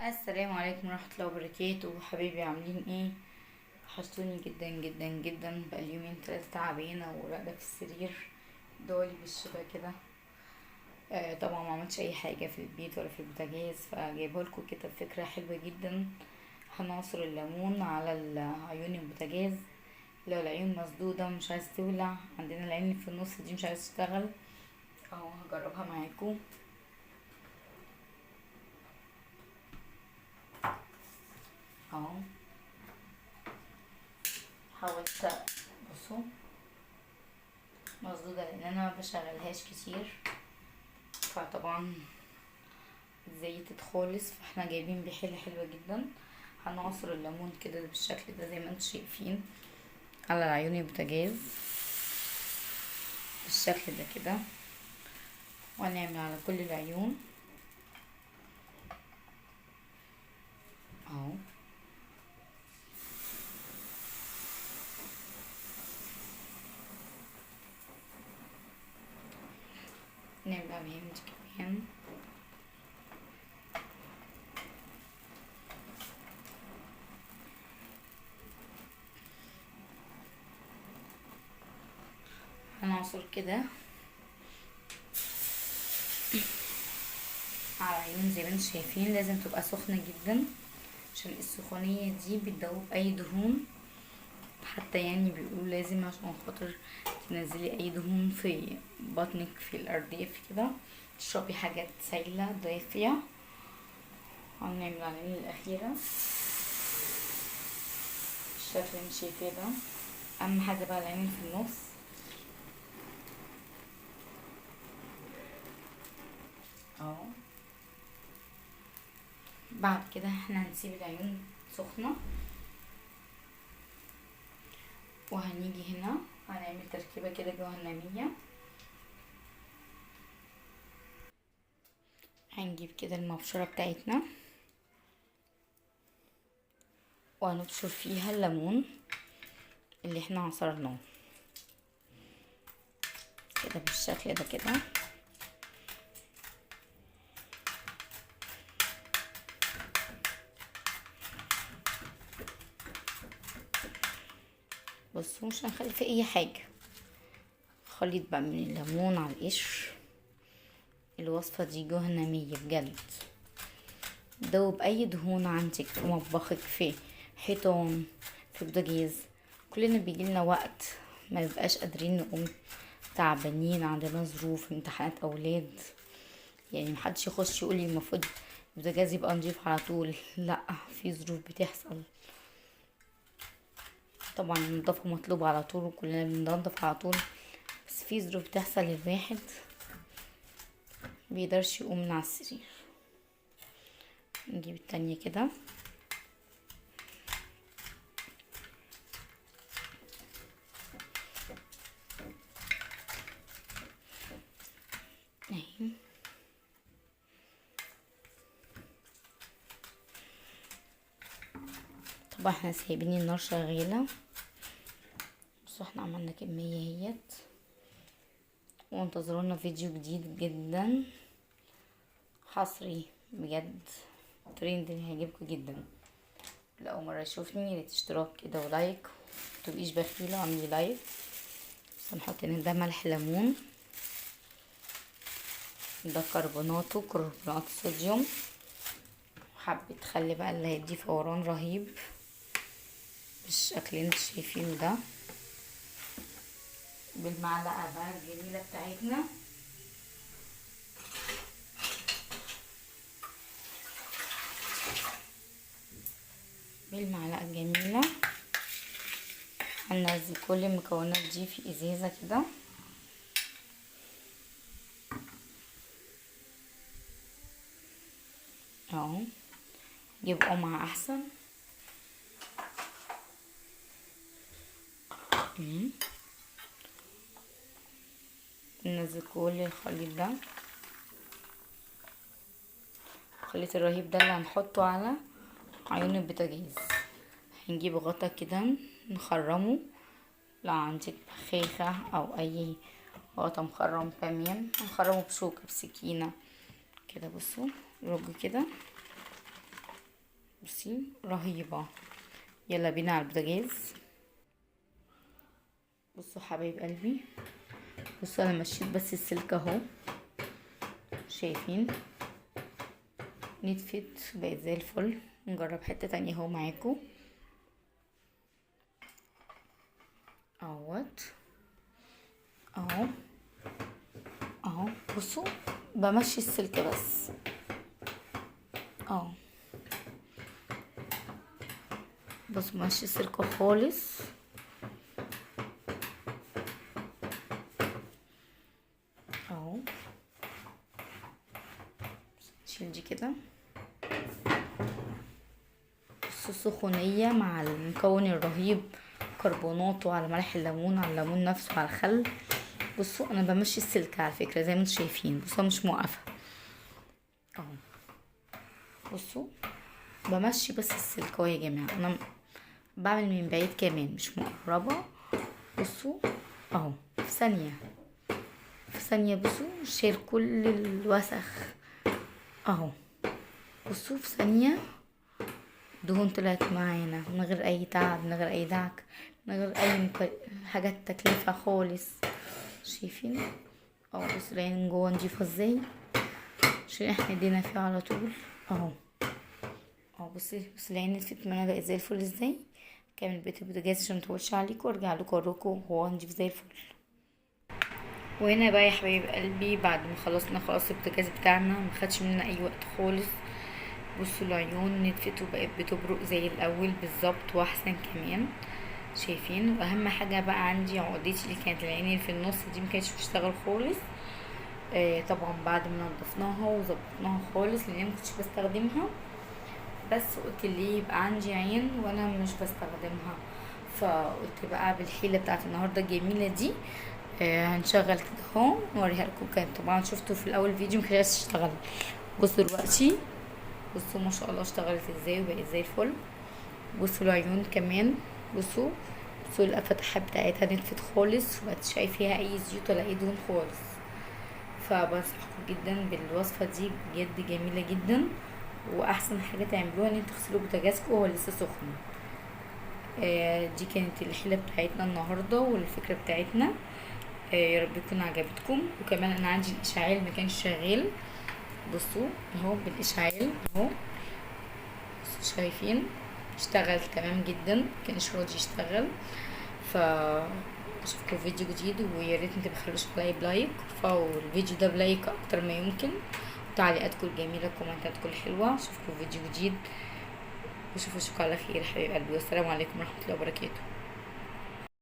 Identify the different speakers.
Speaker 1: السلام عليكم ورحمة الله وبركاته. حبايبي عاملين ايه؟ وحشتوني جدا جدا جدا. بقالي يومين تلاتة تعبانة وراقدة في السرير، دولي بالشبه كده. طبعا ما عملتش اي حاجة في البيت ولا في البوتاجاز، فجايبهولكوا كده فكرة حلوة جدا. هنعصر الليمون على عيون البوتاجاز. لو العيون مسدودة مش عايز تولع، عندنا العين اللي في النص دي مش عايز تشتغل، اهو هجربها معاكم اهو. حاولت، بصوا، مسدودة لان انا ما بشغلهاش كتير، فطبعا زيتت خالص. فاحنا جايبين بحلة حلوة جدا. هنعصر الليمون كده بالشكل ده زي ما انتم شايفين على عيون البوتاجاز بالشكل ده كده، وهنعمل على كل العيون اهو. نعمل على العين دي كمان. هنعصر كده على العيون زي ما انتم شايفين. لازم تبقى سخنة جدا عشان السخونية دي بتدوب اي دهون، حتى يعني بيقولوا لازم عشان خاطر تنزلي اي دهون في بطنك في الارداف كده تشربي حاجات سايلة دافية. هنعمل على العين الاخيرة بالشكل اللي انت شايفاه ده. اهم حاجة بقى العين في النص اهو. بعد كده احنا هنسيب العيون سخنة، وهنيجي هنا هنعمل تركيبة كده جهنمية. هنجيب كده المبشرة بتاعتنا وهنبشر فيها الليمون اللي احنا عصرناه كده بالشكل ده كده. بصوا مش هنخلي في اي حاجة، خليط بقى من الليمون على القشر. الوصفة دي جهنمية بجد، دوب اي دهون عندك في مطبخك، في حيطان، في بوتاجاز. كلنا بيجيلنا وقت ما بيبقاش قادرين نقوم، تعبانين، عندنا ظروف، امتحانات اولاد، يعني محدش يخش يقول لي المفروض البوتاجاز يبقى نضيف على طول. لا، في ظروف بتحصل. طبعا النظافة مطلوبة على طول وكلنا بننضف على طول، بس في ظروف بتحصل للواحد بيقدرش يقوم من على السرير. نجيب التانية كده اهي. طبعا احنا سايبين النار شغالة، بس احنا عملنا كمية اهيت. وانتظرونا فيديو جديد جدا حصري بجد، ترند هيعجبكم جدا. لو مرة يشوفني ياريت اشتراك كده ولايك، متبقيش بخيلة واعملي لايك. بس هنحط هنا ده ملح ليمون، ده كربونات صوديوم، حبة خل بقى اللي هيدي فوران رهيب بالشكل اللي انتوا شايفينه ده. بالمعلقة بقى الجميلة بتاعتنا بالمعلقة الجميلة هننزل كل المكونات دي في ازازة كده اهو، يبقوا مع احسن. ننزل كل الخليط ده، الخليط الرهيب ده اللي هنحطه على عيون البوتاجاز. هنجيب غطا كده نخرمه، لو عندك بخاخة او اي غطا مخرم تمام. هنخرمه بشوكة بسكينة كده، بصوا رج كده بصي رهيبة. يلا بينا على البوتاجاز. بصوا حبايب قلبي، بصوا انا مشيت بس السلك اهو، شايفين نتفت بقت زي الفل. نجرب حتة تانية اهو معاكم اهوت اهو اهو. بصوا بمشي السلك بس اهو، بص بمشي السلك خالص اهو. نشيل دي كده. بصوا السخونية مع المكون الرهيب، كربوناته على ملح الليمون على الليمون نفسه على الخل. بصوا انا بمشي السلك على فكرة زي ما انتم شايفين، بصوا مش موقفة اهو. بصوا بمشي بس السلك اهو يا جماعة، انا بعمل من بعيد كمان مش مقربة. بصوا اهو في ثانية في ثانية. بصوا شيل كل الوسخ اهو. بصوا في ثانية دهون طلعت معانا من غير اي تعب، من غير اي دعك، من غير اي حاجات تكلفة خالص. شايفين اهو. بصوا العين جوه نضيفة ازاي عشان احنا ايدينا فيها على طول اهو اهو. بصي العين نتفت معانا بقت زي الفل ازاي. كامل بيت البوتاجاز عشان مطولش عليكم، وارجع لكم اوريكم هو نضيف زي الفل. وهنا بقى يا حبايب قلبي بعد ما خلصنا خلاص البوتاجاز بتاعنا مخدش مننا اي وقت خالص. بصوا العيون نتفت وبقت بتبرق زي الاول بالظبط واحسن كمان، شايفين. واهم حاجه بقى عندي عقدتي اللي كانت العين اللي في النص دي مكانتش بتشتغل خالص. طبعا بعد ما نضفناها وظبطناها خالص لان مكنتش بستخدمها، بس قلت ليه يبقى عندي عين وانا مش بستخدمها، فقلت بقى بالحيله بتاعت النهارده الجميله دي هنشغل كده اهو نوريها لكم. كانت طبعا شفتوا في الاول فيديو مكانتش تشتغل. بصوا دلوقتي، بصوا ما شاء الله اشتغلت ازاي وبقت زي الفل. بصوا العيون كمان، بصوا الفتحة بتاعتها نتفت خالص ومبقتش شايف فيها اي زيوت ولا اي دهون خالص. فبنصحكم جدا بالوصفة دي بجد جميلة جدا، واحسن حاجة تعملوها ان انتوا تغسلوا بوتاجازكم وهو لسه سخن. دي كانت الحيلة بتاعتنا النهاردة والفكرة بتاعتنا. يا رب تكون عجبتكم. وكمان انا عندي الاشعال ما كانش شغال، بصوا اهو بالاشعال اهو، بصوا شايفين اشتغل تمام جدا، كانش راضي يشتغل. ف اشوفكم في فيديو جديد، ويا ريت ما تبخلوش عليا بلايك، وارفعوا الفيديو ده بلايك اكتر ما يمكن، وتعليقاتكم الجميله كومنتاتكم الحلوه. اشوفكم في فيديو جديد، واشوفكم على خير حبايب قلبي، والسلام عليكم ورحمه الله وبركاته.